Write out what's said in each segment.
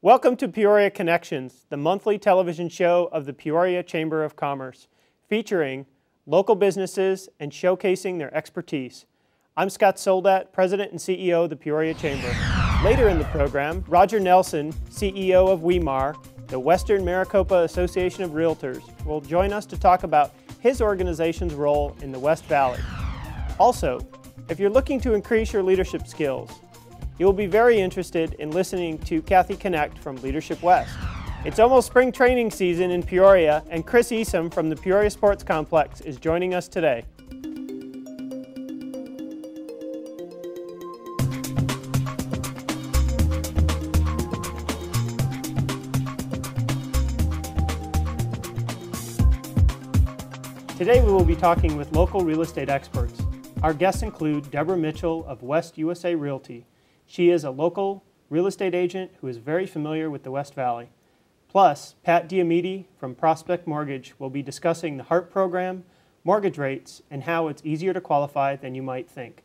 Welcome to Peoria Connections, the monthly television show of the Peoria Chamber of Commerce, featuring local businesses and showcasing their expertise. I'm Scott Soldat, President and CEO of the Peoria Chamber. Later in the program, Roger Nelson, CEO of WEMAR, the Western Maricopa Association of Realtors, will join us to talk about his organization's role in the West Valley. Also, if you're looking to increase your leadership skills, you will be very interested in listening to Kathy Connect from Leadership West. It's almost spring training season in Peoria, and Chris Esom from the Peoria Sports Complex is joining us today. Today we will be talking with local real estate experts. Our guests include Deborah Mitchell of West USA Realty. She is a local real estate agent who is very familiar with the West Valley. Plus, Pat Diamede from Prospect Mortgage will be discussing the HARP program, mortgage rates, and how it's easier to qualify than you might think.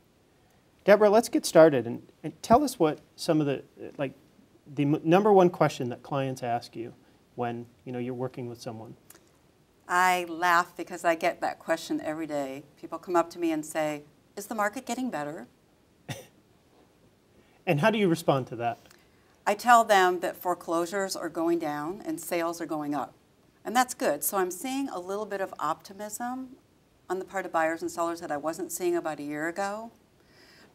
Deborah, let's get started and tell us what some of the number one question that clients ask you when you're working with someone. I laugh because I get that question every day. People come up to me and say, "Is the market getting better?" And how do you respond to that? I tell them that foreclosures are going down and sales are going up. And that's good. So I'm seeing a little bit of optimism on the part of buyers and sellers that I wasn't seeing about a year ago.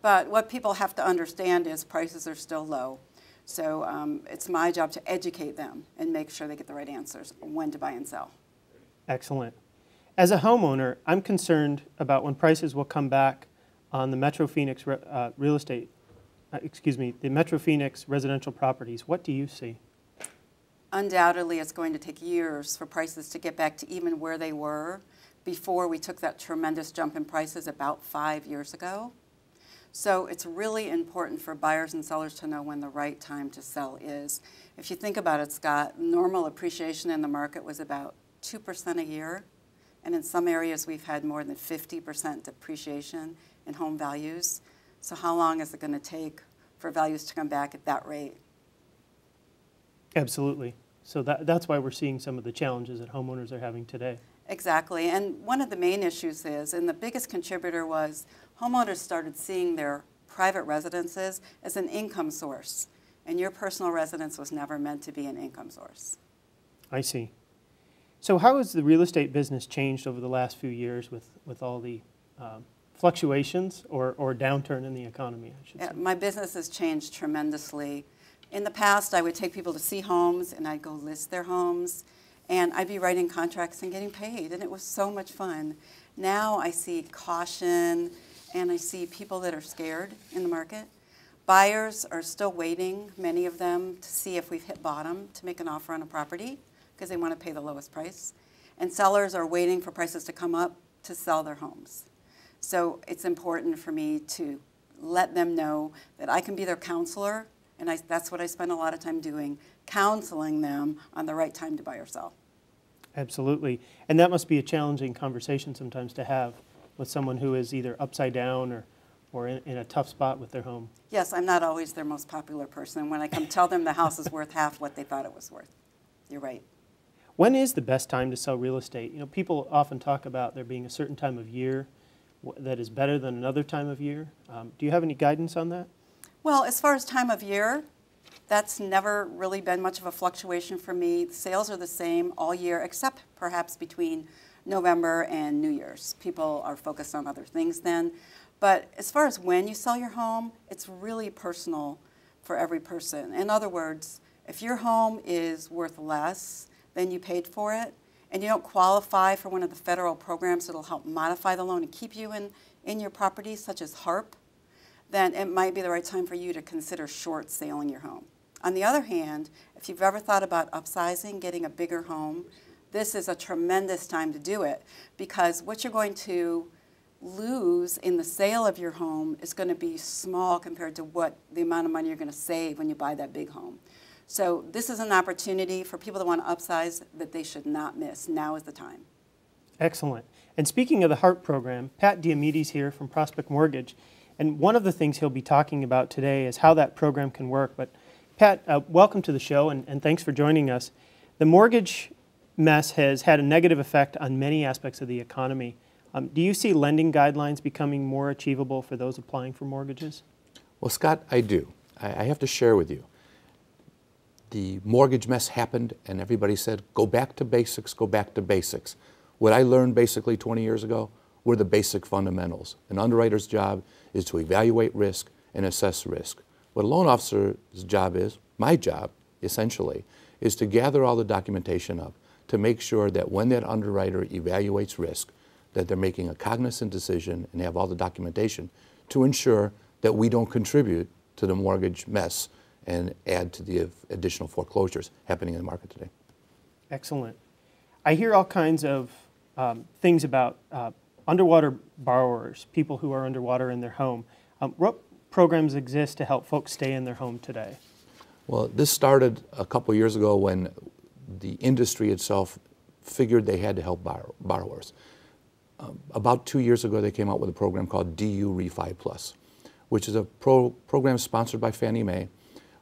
But what people have to understand is prices are still low. So it's my job to educate them and make sure they get the right answers on when to buy and sell. Excellent. As a homeowner, I'm concerned about when prices will come back on the Metro Phoenix the Metro Phoenix residential properties. What do you see? Undoubtedly, it's going to take years for prices to get back to even where they were before we took that tremendous jump in prices about 5 years ago. So it's really important for buyers and sellers to know when the right time to sell is. If you think about it, Scott, normal appreciation in the market was about 2% a year, and in some areas we've had more than 50% depreciation in home values. So how long is it going to take for values to come back at that rate? Absolutely. So that's why we're seeing some of the challenges that homeowners are having today. Exactly, and one of the main issues is, and the biggest contributor was, homeowners started seeing their private residences as an income source, and your personal residence was never meant to be an income source. I see. So how has the real estate business changed over the last few years with all the fluctuations or downturn in the economy, I should say? My business has changed tremendously. In the past, I would take people to see homes, and I'd go list their homes, and I'd be writing contracts and getting paid, and it was so much fun. Now I see caution, and I see people that are scared in the market. Buyers are still waiting, many of them, to see if we've hit bottom to make an offer on a property, because they want to pay the lowest price. And sellers are waiting for prices to come up to sell their homes. So it's important for me to let them know that I can be their counselor, and that's what I spend a lot of time doing, counseling them on the right time to buy or sell. Absolutely. And that must be a challenging conversation sometimes to have with someone who is either upside down or in a tough spot with their home. Yes, I'm not always their most popular person. When I come tell them the house is worth half what they thought it was worth. You're right. When is the best time to sell real estate? People often talk about there being a certain time of year that is better than another time of year. Do you have any guidance on that? Well, as far as time of year, that's never really been much of a fluctuation for me. The sales are the same all year, except perhaps between November and New Year's. People are focused on other things then. But as far as when you sell your home, it's really personal for every person. In other words, if your home is worth less than you paid for it, and you don't qualify for one of the federal programs that will help modify the loan and keep you in your property, such as HARP, then it might be the right time for you to consider short selling your home. On the other hand, if you've ever thought about upsizing, getting a bigger home, this is a tremendous time to do it, because what you're going to lose in the sale of your home is going to be small compared to what the amount of money you're going to save when you buy that big home. So this is an opportunity for people that want to upsize that they should not miss. Now is the time. Excellent. And speaking of the HARP program, Pat Diamede's here from Prospect Mortgage. And one of the things he'll be talking about today is how that program can work. But Pat, welcome to the show, and thanks for joining us. The mortgage mess has had a negative effect on many aspects of the economy. Do you see lending guidelines becoming more achievable for those applying for mortgages? Well, Scott, I do. I have to share with you. The mortgage mess happened, and everybody said, go back to basics, go back to basics. What I learned basically 20 years ago were the basic fundamentals. An underwriter's job is to evaluate risk and assess risk. What a loan officer's job is, my job, essentially, is to gather all the documentation up to make sure that when that underwriter evaluates risk, that they're making a cognizant decision and have all the documentation to ensure that we don't contribute to the mortgage mess and add to the additional foreclosures happening in the market today. Excellent. I hear all kinds of things about underwater borrowers, people who are underwater in their home. What programs exist to help folks stay in their home today? Well, this started a couple years ago when the industry itself figured they had to help borrowers. About 2 years ago, they came out with a program called DU Refi Plus, which is a program sponsored by Fannie Mae,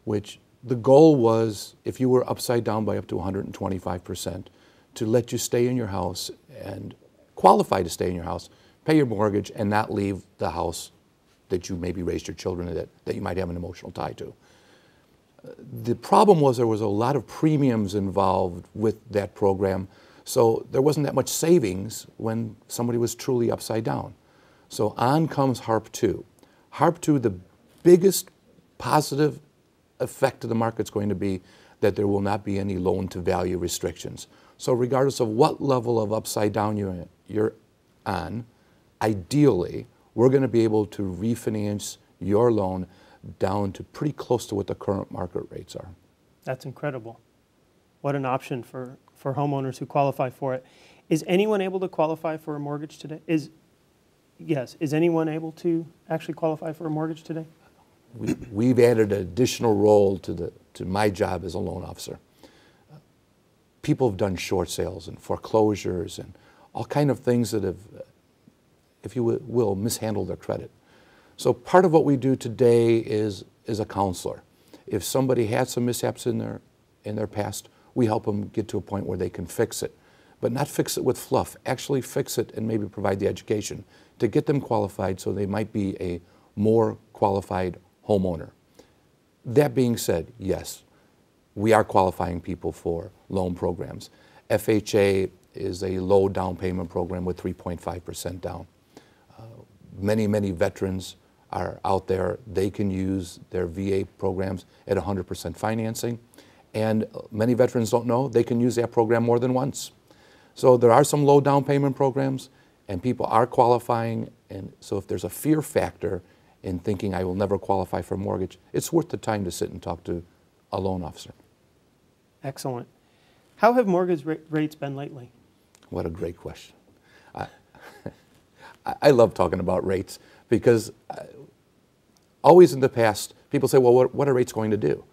which the goal was, if you were upside down by up to 125%, to let you stay in your house and qualify to stay in your house, pay your mortgage, and not leave the house that you maybe raised your children in, that you might have an emotional tie to. The problem was there was a lot of premiums involved with that program, so there wasn't that much savings when somebody was truly upside down. So on comes HARP 2. HARP 2, the biggest positive effect of the market is going to be that there will not be any loan-to-value restrictions. So regardless of what level of upside down you're on, ideally, we're going to be able to refinance your loan down to pretty close to what the current market rates are. That's incredible. What an option for homeowners who qualify for it. Is anyone able to qualify for a mortgage today? Yes, is anyone able to actually qualify for a mortgage today? We've added an additional role to my job as a loan officer. People have done short sales and foreclosures and all kind of things that have, if you will, mishandled their credit. So part of what we do today is a counselor. If somebody had some mishaps in their past, we help them get to a point where they can fix it. But not fix it with fluff, actually fix it and maybe provide the education to get them qualified so they might be a more qualified homeowner. That being said, yes, we are qualifying people for loan programs. FHA is a low down payment program with 3.5% down. Many veterans are out there. They can use their VA programs at 100% financing. And many veterans don't know they can use that program more than once. So there are some low down payment programs, and people are qualifying. And so if there's a fear factor in thinking I will never qualify for a mortgage, it's worth the time to sit and talk to a loan officer. Excellent. How have mortgage rates been lately? What a great question. I love talking about rates because always in the past, people say, well, what are rates going to do?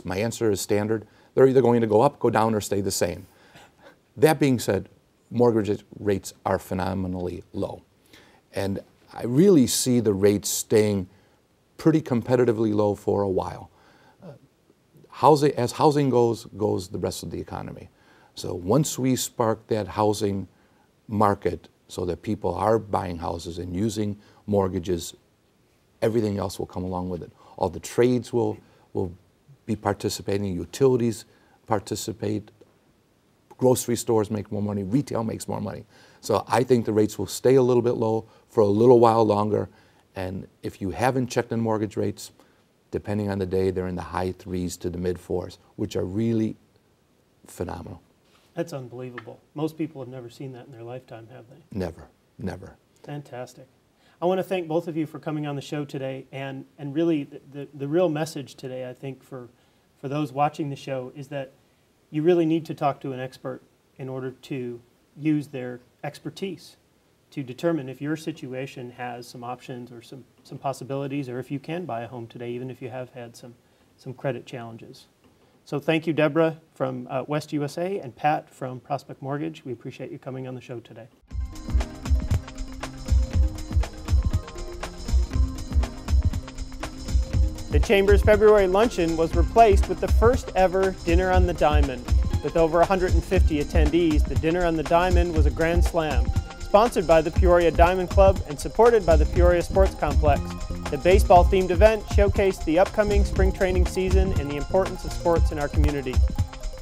My answer is standard. They're either going to go up, go down, or stay the same. That being said, mortgage rates are phenomenally low. And I really see the rates staying pretty competitively low for a while. As housing goes the rest of the economy. So once we spark that housing market so that people are buying houses and using mortgages, everything else will come along with it. All the trades will be participating, utilities participate, grocery stores make more money, retail makes more money. So I think the rates will stay a little bit low for a little while longer. And if you haven't checked on mortgage rates, depending on the day, they're in the high 3s to the mid 4s, which are really phenomenal. That's unbelievable. Most people have never seen that in their lifetime, have they? Never, never. Fantastic. I want to thank both of you for coming on the show today, and really the real message today, I think, for those watching the show is that you really need to talk to an expert in order to use their expertise to determine if your situation has some options or some possibilities, or if you can buy a home today, even if you have had some credit challenges. So thank you, Deborah from West USA and Pat from Prospect Mortgage. We appreciate you coming on the show today. The Chamber's February luncheon was replaced with the first ever Dinner on the Diamond. With over 150 attendees, the Dinner on the Diamond was a grand slam. Sponsored by the Peoria Diamond Club and supported by the Peoria Sports Complex, the baseball-themed event showcased the upcoming spring training season and the importance of sports in our community.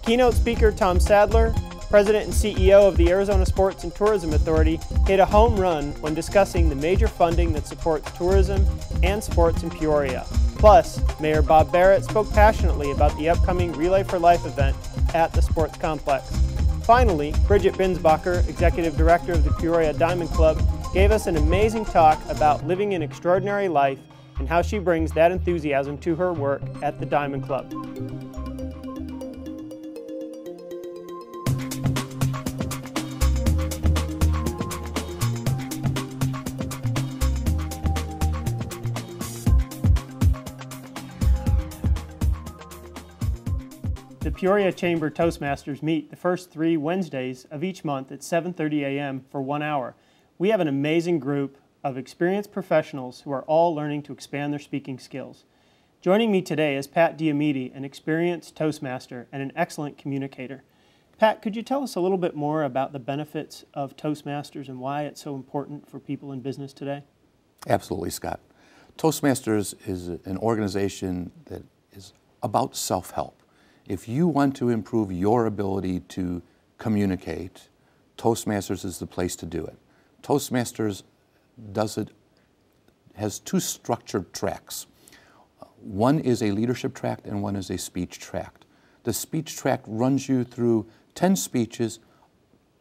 Keynote speaker Tom Sadler, President and CEO of the Arizona Sports and Tourism Authority, hit a home run when discussing the major funding that supports tourism and sports in Peoria. Plus, Mayor Bob Barrett spoke passionately about the upcoming Relay for Life event at the Sports Complex. Finally, Bridget Binsbacher, Executive Director of the Peoria Diamond Club, gave us an amazing talk about living an extraordinary life and how she brings that enthusiasm to her work at the Diamond Club. The Peoria Chamber Toastmasters meet the first 3 Wednesdays of each month at 7:30 a.m. for 1 hour. We have an amazing group of experienced professionals who are all learning to expand their speaking skills. Joining me today is Pat Diomede, an experienced Toastmaster and an excellent communicator. Pat, could you tell us a little bit more about the benefits of Toastmasters and why it's so important for people in business today? Absolutely, Scott. Toastmasters is an organization that is about self-help. If you want to improve your ability to communicate, Toastmasters is the place to do it. Toastmasters has 2 structured tracks. One is a leadership track and one is a speech track. The speech track runs you through 10 speeches,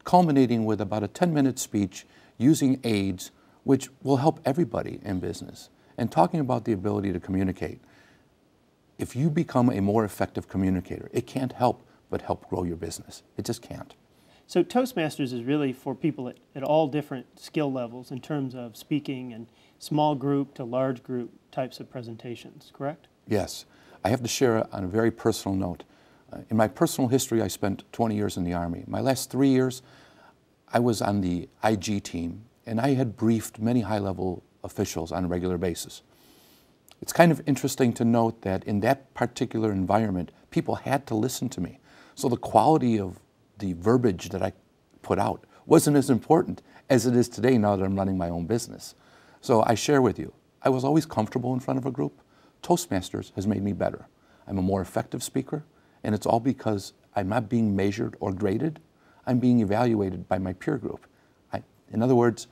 culminating with about a 10-minute speech using aids, which will help everybody in business. And talking about the ability to communicate. If you become a more effective communicator, it can't help but help grow your business. It just can't. So Toastmasters is really for people at all different skill levels in terms of speaking and small group to large group types of presentations, correct? Yes. I have to share on a very personal note. In my personal history, I spent 20 years in the Army. My last 3 years, I was on the IG team, and I had briefed many high-level officials on a regular basis. It's kind of interesting to note that in that particular environment, people had to listen to me. So the quality of the verbiage that I put out wasn't as important as it is today now that I'm running my own business. So I share with you, I was always comfortable in front of a group. Toastmasters has made me better. I'm a more effective speaker, and it's all because I'm not being measured or graded. I'm being evaluated by my peer group. In other words,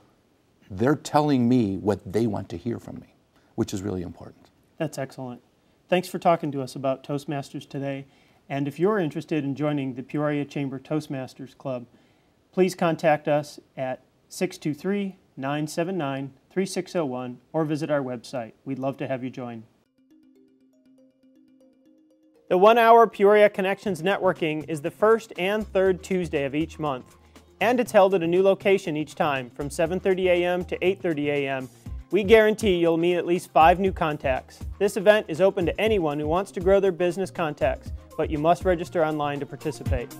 they're telling me what they want to hear from me, which is really important. That's excellent. Thanks for talking to us about Toastmasters today. And if you're interested in joining the Peoria Chamber Toastmasters Club, please contact us at 623-979-3601 or visit our website. We'd love to have you join. The 1 hour Peoria Connections Networking is the first and third Tuesday of each month, and it's held at a new location each time from 7:30 a.m. to 8:30 a.m. We guarantee you'll meet at least 5 new contacts. This event is open to anyone who wants to grow their business contacts, but you must register online to participate.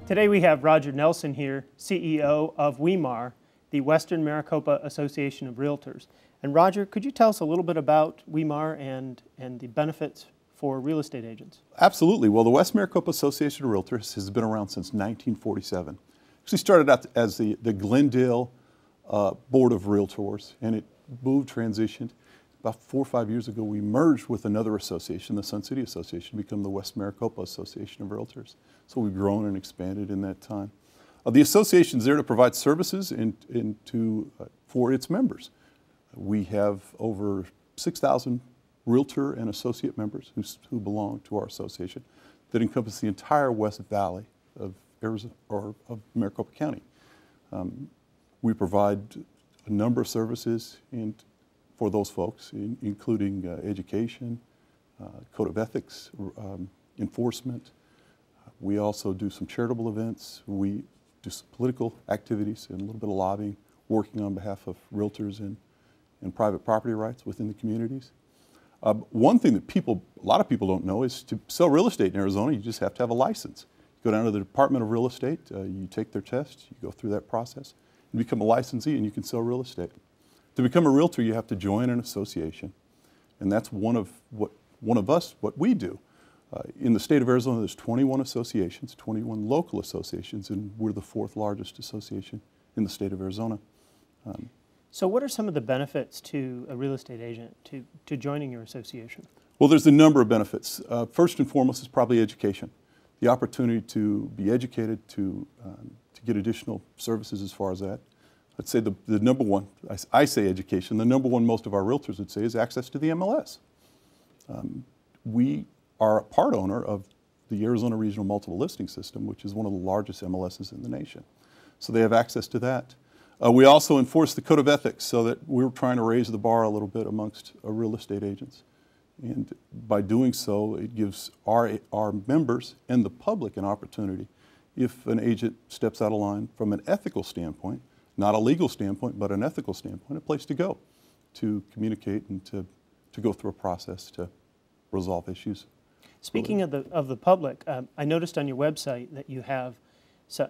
Today we have Roger Nelson here, CEO of WEMAR, the Western Maricopa Association of Realtors. And Roger, could you tell us a little bit about WEMAR and the benefits for real estate agents? Absolutely. Well, the West Maricopa Association of Realtors has been around since 1947. Actually started out as the Glendale Board of Realtors, and it transitioned. About 4 or 5 years ago, we merged with another association, the Sun City Association, to become the West Maricopa Association of Realtors. So we've grown and expanded in that time. The association is there to provide services for its members. We have over 6,000 realtor and associate members who belong to our association that encompass the entire West Valley of Arizona, or of Maricopa County. We provide a number of services for those folks, including education, code of ethics, enforcement. We also do some charitable events. We do some political activities and a little bit of lobbying, working on behalf of realtors and private property rights within the communities. One thing that a lot of people don't know is to sell real estate in Arizona, you just have to have a license. Go down to the Department of Real Estate, you take their test, you go through that process, you become a licensee and you can sell real estate. To become a realtor, you have to join an association, and that's what we do. In the state of Arizona, there's 21 associations, 21 local associations, and we're the 4th largest association in the state of Arizona. So what are some of the benefits to a real estate agent to joining your association? Well, there's a number of benefits. First and foremost is probably education. The opportunity to be educated, to get additional services as far as that. I'd say the number one, I say education, the number one most of our realtors would say is access to the MLS. We are a part owner of the Arizona Regional Multiple Listing System, which is one of the largest MLSs in the nation. So they have access to that. We also enforce the Code of Ethics, so that we're trying to raise the bar a little bit amongst real estate agents. And by doing so, it gives our members and the public an opportunity, if an agent steps out of line from an ethical standpoint, not a legal standpoint, but an ethical standpoint, a place to go to communicate and to go through a process to resolve issues. Speaking of the public, I noticed on your website that you have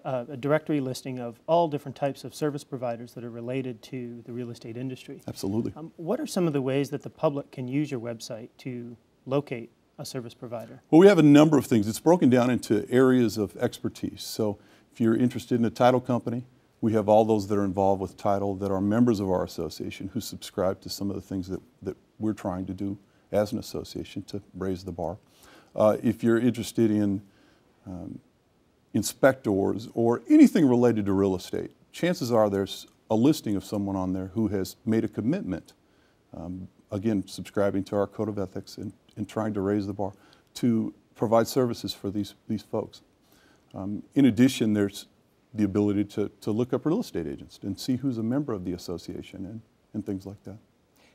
a directory listing of all different types of service providers that are related to the real estate industry. Absolutely. What are some of the ways that the public can use your website to locate a service provider? Well, we have a number of things. It's broken down into areas of expertise. So if you're interested in a title company, we have all those that are involved with title that are members of our association who subscribe to some of the things that we're trying to do as an association to raise the bar. If you're interested in inspectors or anything related to real estate, chances are there's a listing of someone on there who has made a commitment, again, subscribing to our Code of Ethics and trying to raise the bar to provide services for these folks. In addition, there's the ability to look up real estate agents and see who's a member of the association and things like that.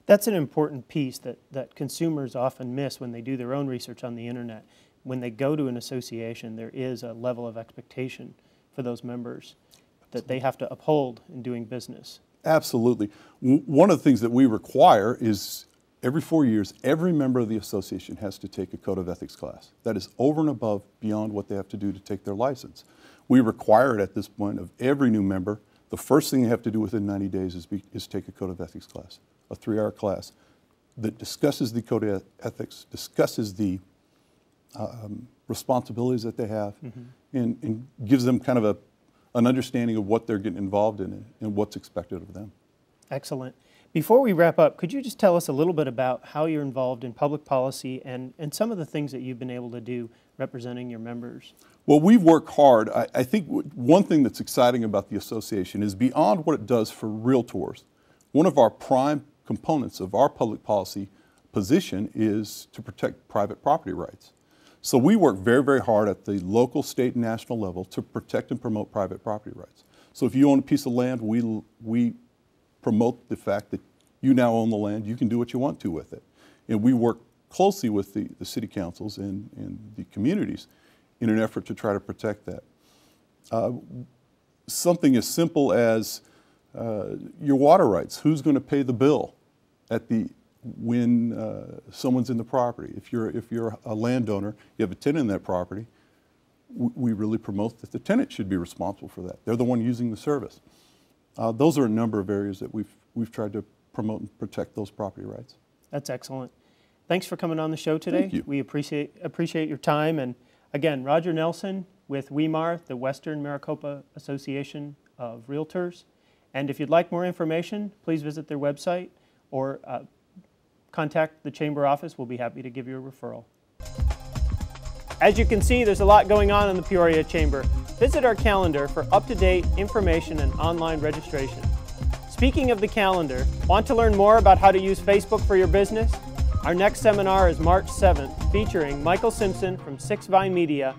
That's an important piece that consumers often miss when they do their own research on the internet. When they go to an association, there is a level of expectation for those members that they have to uphold in doing business. Absolutely. One of the things that we require is every 4 years, every member of the association has to take a Code of Ethics class. That is over and above beyond what they have to do to take their license. We require it at this point of every new member. The first thing they have to do within 90 days is take a Code of Ethics class, a 3-hour class that discusses the Code of Ethics, discusses the responsibilities that they have, and gives them kind of an understanding of what they're getting involved in and what's expected of them. Excellent. Before we wrap up, could you just tell us a little bit about how you're involved in public policy and some of the things that you've been able to do representing your members? Well, we've worked hard. I think one thing that's exciting about the association is beyond what it does for realtors, one of our prime components of our public policy position is to protect private property rights. So we work very, very hard at the local, state, and national level to protect and promote private property rights. So if you own a piece of land, we promote the fact that you now own the land, you can do what you want to with it. And we work closely with the city councils and the communities in an effort to try to protect that. Something as simple as your water rights. Who's going to pay the bill when someone's in the property? If you're a landowner, you have a tenant in that property, we really promote that the tenant should be responsible for that. They're the one using the service. Those are a number of areas that we've tried to promote and protect those property rights. That's excellent. Thanks for coming on the show today. Thank you. We appreciate your time. And again, Roger Nelson with WEMAR, the Western Maricopa Association of Realtors. And if you'd like more information, please visit their website or contact the Chamber office. We'll be happy to give you a referral. As you can see, there's a lot going on in the Peoria Chamber. Visit our calendar for up-to-date information and online registration. Speaking of the calendar, want to learn more about how to use Facebook for your business? Our next seminar is March 7th, featuring Michael Simpson from 6 Vine Media,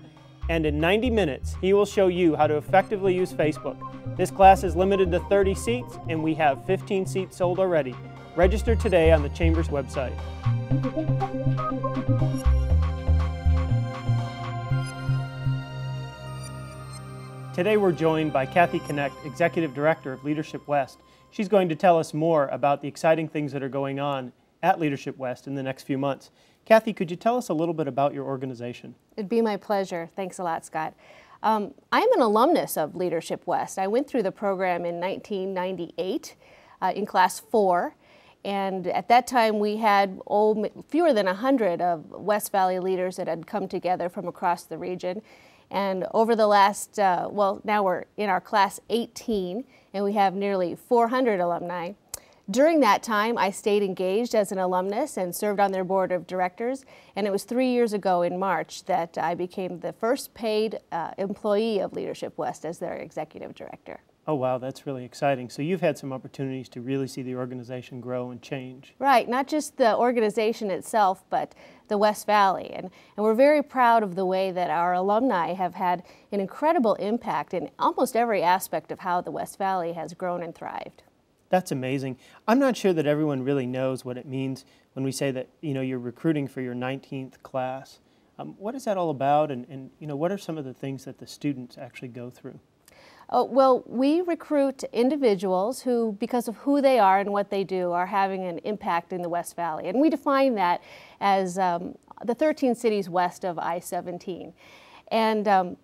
and in 90 minutes, he will show you how to effectively use Facebook. This class is limited to 30 seats, and we have 15 seats sold already. Register today on the Chamber's website. Today we're joined by Kathy Connect, Executive Director of Leadership West. She's going to tell us more about the exciting things that are going on at Leadership West in the next few months. Kathy, could you tell us a little bit about your organization? It'd be my pleasure. Thanks a lot, Scott. I'm an alumnus of Leadership West. I went through the program in 1998 in Class 4. And at that time, we had fewer than 100 of West Valley leaders that had come together from across the region. And over the last, well, now we're in our Class 18, and we have nearly 400 alumni. During that time, I stayed engaged as an alumnus and served on their board of directors. And it was 3 years ago in March that I became the first paid employee of Leadership West as their executive director. Oh, wow, that's really exciting. So you've had some opportunities to really see the organization grow and change. Right, not just the organization itself, but the West Valley. And we're very proud of the way that our alumni have had an incredible impact in almost every aspect of how the West Valley has grown and thrived. That's amazing. I'm not sure that everyone really knows what it means when we say that, you know, you're recruiting for your 19th class. What is that all about, and you know, what are some of the things that the students actually go through? Well, we recruit individuals who, because of who they are and what they do, are having an impact in the West Valley. And we define that as the 13 cities west of I-17. And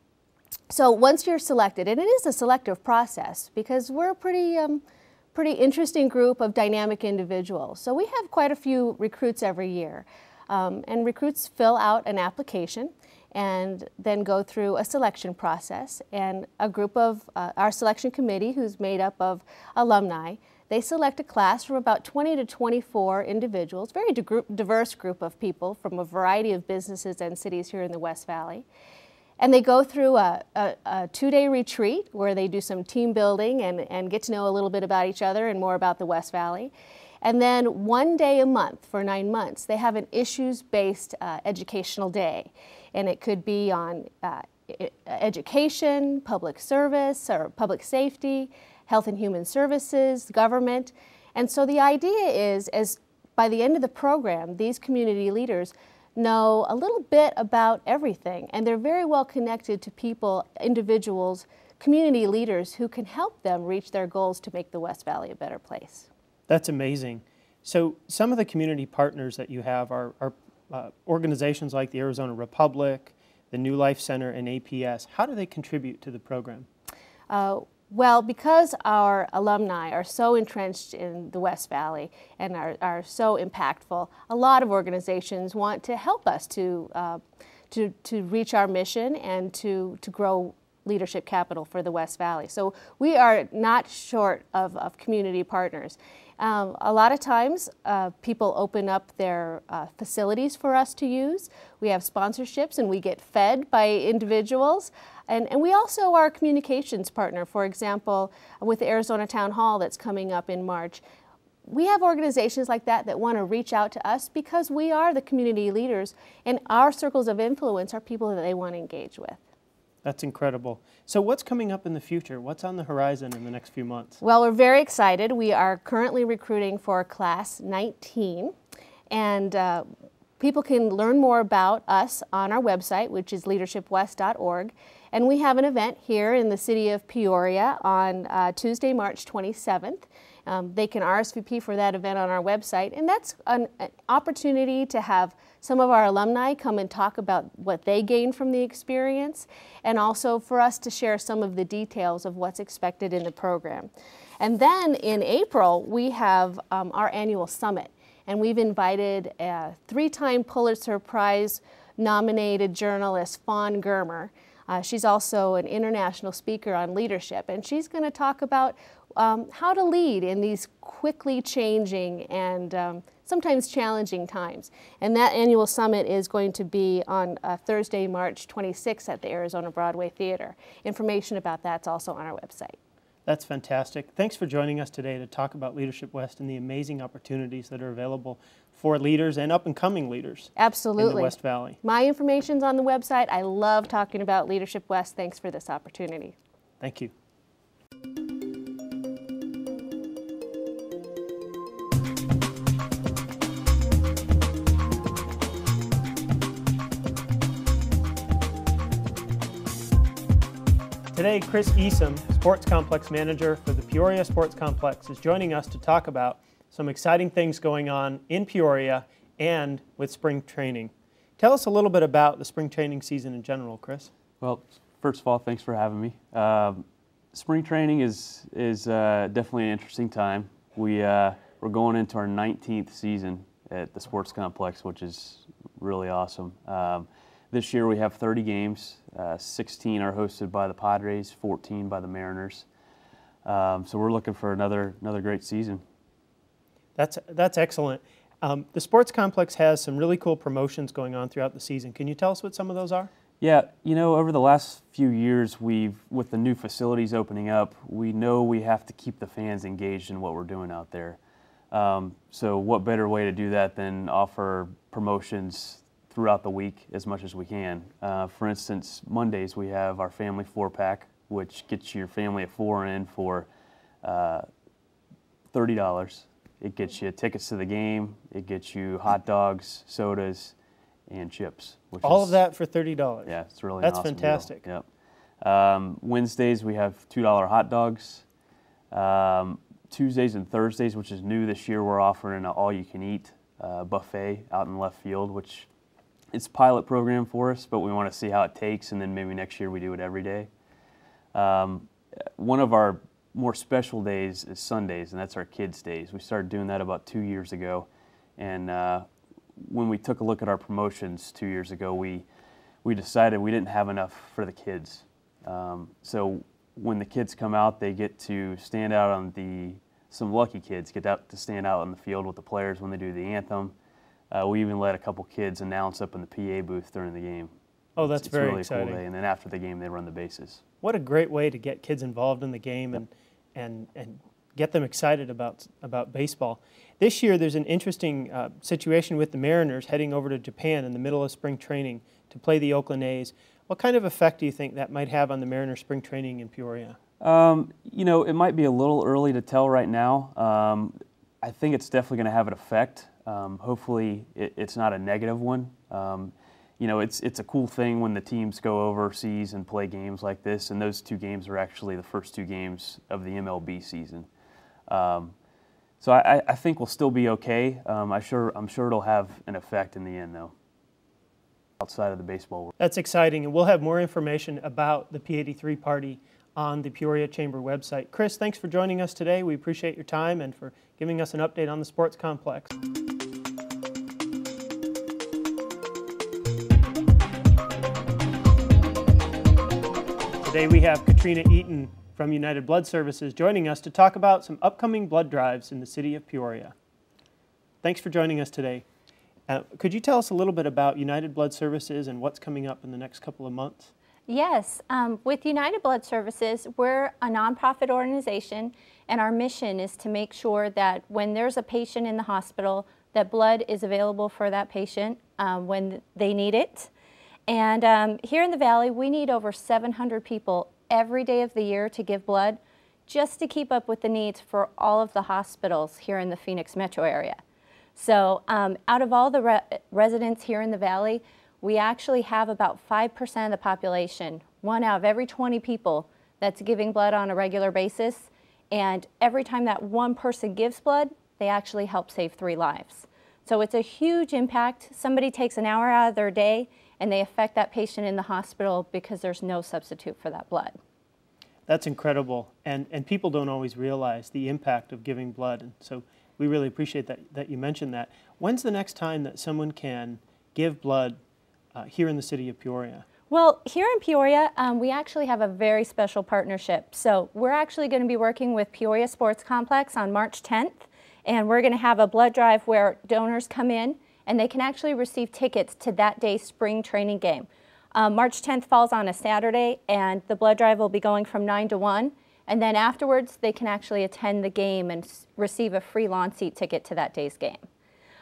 so once you're selected, and it is a selective process because we're a pretty interesting group of dynamic individuals. So we have quite a few recruits every year. And recruits fill out an application and then go through a selection process. And a group of our selection committee, who's made up of alumni, they select a class from about 20 to 24 individuals, very diverse group of people from a variety of businesses and cities here in the West Valley. And they go through a 2-day retreat where they do some team building and get to know a little bit about each other and more about the West Valley. And then 1 day a month for 9 months, they have an issues-based educational day. And it could be on education, public service, or public safety, health and human services, government. And so the idea is, as by the end of the program, these community leaders know a little bit about everything. And they're very well connected to people, individuals, community leaders who can help them reach their goals to make the West Valley a better place. That's amazing. So some of the community partners that you have are organizations like the Arizona Republic, the New Life Center, and APS. How do they contribute to the program? Well, because our alumni are so entrenched in the West Valley and are so impactful, a lot of organizations want to help us to reach our mission and to grow leadership capital for the West Valley. So we are not short of community partners. A lot of times people open up their facilities for us to use. We have sponsorships and we get fed by individuals. And we also are a communications partner. For example, with the Arizona Town Hall that's coming up in March. We have organizations like that that want to reach out to us because we are the community leaders and our circles of influence are people that they want to engage with. That's incredible. So what's coming up in the future? What's on the horizon in the next few months? Well, we're very excited. We are currently recruiting for Class 19, and people can learn more about us on our website, which is leadershipwest.org. And we have an event here in the city of Peoria on Tuesday, March 27th. They can RSVP for that event on our website, and that's an opportunity to have some of our alumni come and talk about what they gained from the experience, and also for us to share some of the details of what's expected in the program. And then in April, we have our annual summit, and we've invited a 3-time Pulitzer Prize nominated journalist, Fawn Germer. She's also an international speaker on leadership, and she's going to talk about how to lead in these quickly changing and sometimes challenging times. And that annual summit is going to be on Thursday, March 26th at the Arizona Broadway Theater. Information about that's also on our website. That's fantastic. Thanks for joining us today to talk about Leadership West and the amazing opportunities that are available for leaders and up-and-coming leaders. Absolutely. In the West Valley. My information's on the website. I love talking about Leadership West. Thanks for this opportunity. Thank you. Today, Chris Easom, Sports Complex Manager for the Peoria Sports Complex, is joining us to talk about some exciting things going on in Peoria and with spring training. Tell us a little bit about the spring training season in general, Chris. Well, first of all, thanks for having me. Spring training is definitely an interesting time. We're going into our 19th season at the sports complex, which is really awesome. This year we have 30 games. 16 are hosted by the Padres, 14 by the Mariners. So we're looking for another great season. That's excellent. The sports complex has some really cool promotions going on throughout the season. Can you tell us what some of those are? Yeah, you know, over the last few years, with the new facilities opening up, we know we have to keep the fans engaged in what we're doing out there. So what better way to do that than offer promotions throughout the week as much as we can. For instance, Mondays we have our family 4-pack, which gets your family of 4 in for $30. It gets you tickets to the game, it gets you hot dogs, sodas, and chips. All of that for $30. Yeah, it's really That's an awesome fantastic. deal. Yep. Wednesdays we have $2 hot dogs. Tuesdays and Thursdays, which is new this year, we're offering an all-you-can-eat buffet out in left field, which it's a pilot program for us, but we want to see how it takes, and then maybe next year we do it every day. One of our more special days is Sundays, and that's our kids' days. We started doing that about 2 years ago, and when we took a look at our promotions 2 years ago, we decided we didn't have enough for the kids. So when the kids come out, they get to stand out on some lucky kids get out to stand out on the field with the players when they do the anthem. We even let a couple kids announce up in the PA booth during the game. Oh, that's very really exciting. Cool day. And then after the game, they run the bases. What a great way to get kids involved in the game. Yep. and get them excited about baseball. This year there's an interesting situation with the Mariners heading over to Japan in the middle of spring training to play the Oakland A's. What kind of effect do you think that might have on the Mariners spring training in Peoria? You know, it might be a little early to tell right now. I think it's definitely going to have an effect. Hopefully it's not a negative one. You know, it's a cool thing when the teams go overseas and play games like this, and those 2 games are actually the first 2 games of the MLB season. So I think we'll still be okay. I'm sure it'll have an effect in the end, though, outside of the baseball world. That's exciting, and we'll have more information about the P83 party on the Peoria Chamber website. Chris, thanks for joining us today. We appreciate your time and for giving us an update on the sports complex. Today we have Katrina Eaton from United Blood Services joining us to talk about some upcoming blood drives in the city of Peoria. Thanks for joining us today. Could you tell us a little bit about United Blood Services and what's coming up in the next couple of months? Yes, with United Blood Services, we're a nonprofit organization, and our mission is to make sure that when there's a patient in the hospital, that blood is available for that patient when they need it. And here in the Valley, we need over 700 people every day of the year to give blood, just to keep up with the needs for all of the hospitals here in the Phoenix metro area. So out of all the residents here in the Valley, we actually have about 5% of the population, 1 out of every 20 people that's giving blood on a regular basis. And every time that one person gives blood, they actually help save 3 lives. So it's a huge impact. Somebody takes an hour out of their day and they affect that patient in the hospital because there's no substitute for that blood. That's incredible, and people don't always realize the impact of giving blood, and so we really appreciate that you mentioned that. When's the next time that someone can give blood here in the city of Peoria? Well, here in Peoria, we actually have a very special partnership. So we're actually going to be working with Peoria Sports Complex on March 10th, and we're going to have a blood drive where donors come in and they can actually receive tickets to that day's spring training game. March 10th falls on a Saturday, and the blood drive will be going from 9 to 1. And then afterwards, they can actually attend the game and receive a free lawn seat ticket to that day's game.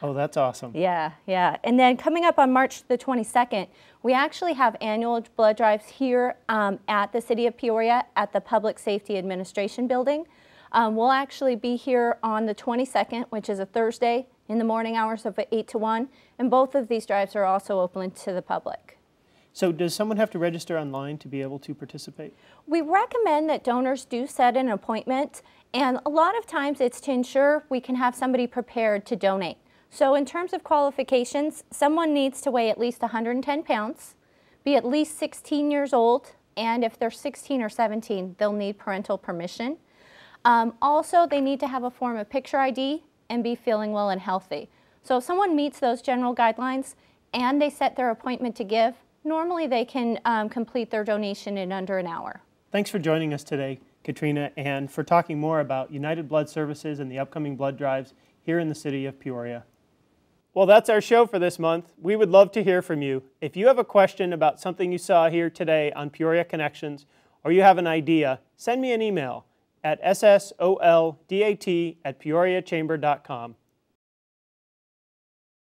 Oh, that's awesome. Yeah, yeah. And then coming up on March the 22nd, we actually have annual blood drives here at the City of Peoria at the Public Safety Administration Building. We'll actually be here on the 22nd, which is a Thursday, in the morning hours of 8 to 1. And both of these drives are also open to the public. So does someone have to register online to be able to participate? We recommend that donors do set an appointment, and a lot of times it's to ensure we can have somebody prepared to donate. So in terms of qualifications, someone needs to weigh at least 110 pounds, be at least 16 years old, and if they're 16 or 17, they'll need parental permission. Also, they need to have a form of picture ID and be feeling well and healthy. So if someone meets those general guidelines and they set their appointment to give, normally they can complete their donation in under an hour. Thanks for joining us today, Katrina, and for talking more about United Blood Services and the upcoming blood drives here in the city of Peoria. Well, that's our show for this month. We would love to hear from you. If you have a question about something you saw here today on Peoria Connections, or you have an idea, send me an email at ssoldat@peoriachamber.com.